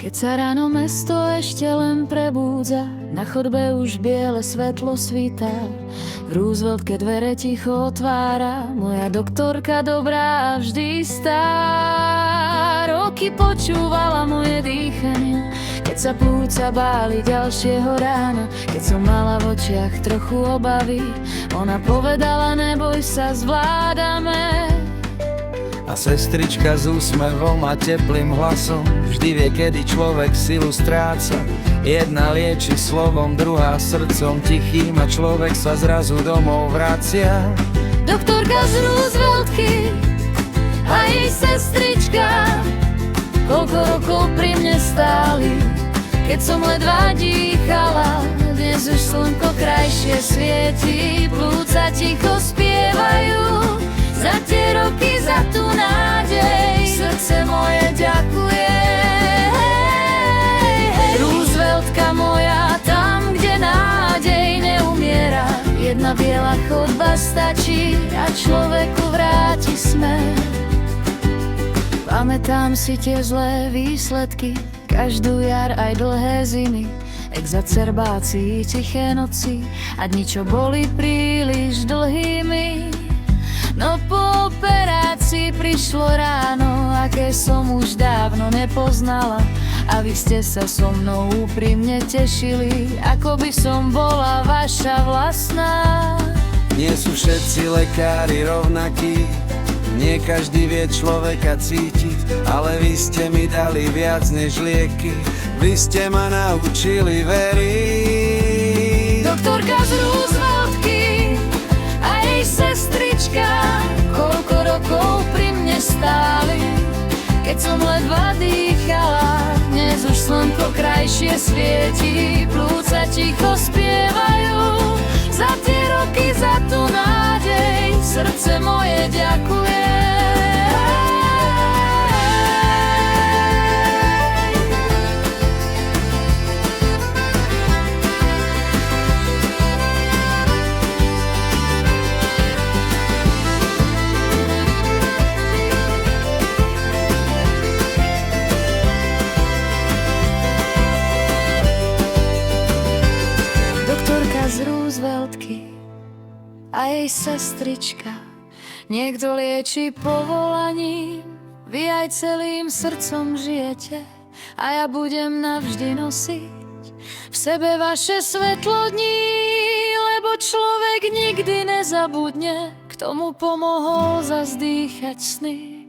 Keď sa ráno mesto ešte len prebúdza, na chodbe už biele svetlo svítá. Rooseveltke dvere ticho otvára, moja doktorka dobrá vždy stá. Roky počúvala moje dýchanie, keď sa plúca báli ďalšieho rána. Keď som mala v očiach trochu obavy, ona povedala: neboj sa, zvládame. A sestrička s úsmevom a teplým hlasom vždy vie, kedy človek silu stráca. Jedna lieči slovom, druhá srdcom tichým a človek sa zrazu domov vracia. Doktorka z Rooseveltky a jej sestrička koľko rokov pri mne stáli. Keď som ledva dýchala, dnes už slnko krajšie svieti. Plúca ticho spievajú za tie roky, za tú nádej. Srdce moje ďakuje. Rooseveltka moja, tam, kde nádej neumiera. Jedna biela chodba stačí a človeku vráti smer. Pamätám si tie zlé výsledky, každú jar aj dlhé zimy, exacerbácií, tiché noci a dni, čo boli príliš dlhými. No po operácii prišlo ráno, aké som už dávno nepoznala. A vy ste sa so mnou úprimne tešili, ako by som bola vaša vlastná. Nie sú všetci lekári rovnakí, nie každý vie človeka cítiť, ale vy ste mi dali viac než lieky, vy ste ma naučili veriť. Doktorka z Rooseveltky a jej sestrička koľko rokov pri mne stáli. Keď som ledva dýchala, dnes už slnko krajšie svieti. Plúca ticho spievajú za tie roky, za tú nádej. Srdce moje ďakuje. Z Rooseveltky a jej sestrička. Niekto lieči povolaním, vy aj celým srdcom žijete a ja budem navždy nosiť v sebe vaše svetlo dní, lebo človek nikdy nezabudne, kto mu pomohol zazdýchať sny.